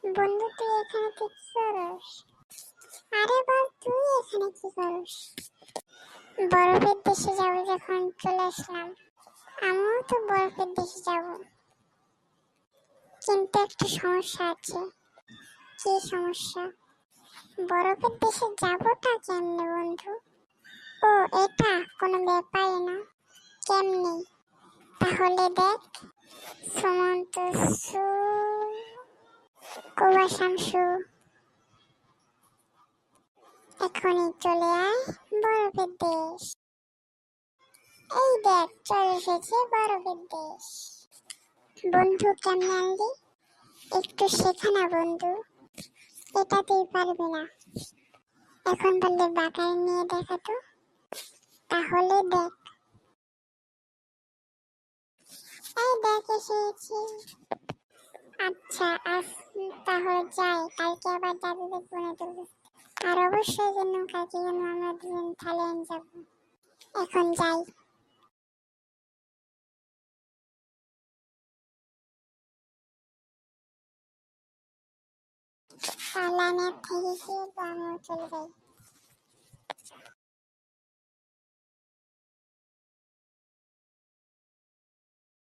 বন্ধু তুই এখানে কি করস? আরে বল তুই এখানে কি করস? বরফের দেশে যাবো যখন চলে আসলাম। আমিও তো বরফের দেশে যাব, কিন্তু একটা সমস্যা আছে। কি সমস্যা? বরফের দেশে যাবোটা কেমনে বন্ধু? ও, এটা কোনো ব্যাপারই না। কেমনে? তাহলে দেখ, সুমন্ত সু কুবা শামসু, এখনই চলে আয় বরফের দেশ। এই দেখ চলে এসেছে বরফের দেশ। বন্ধু কেমনে আনলি? একটু শেখা না বন্ধু, এটা তুই পারবি না। এখন বললে বাঁকায় নিয়ে দেখাতো। তাহলে দেখ, এই দেখ এসেছি। আচ্ছা আজ তাহলে যাই, কালকে আবার দাদু দেখবো না তুলবো। আর অবশ্যই যেন কালকে যেন আমরা দুজন থাইল্যান্ড যাবো। এখন যাই। তাহলে আমি আর থেকে গিয়ে আমিও চলে যাই।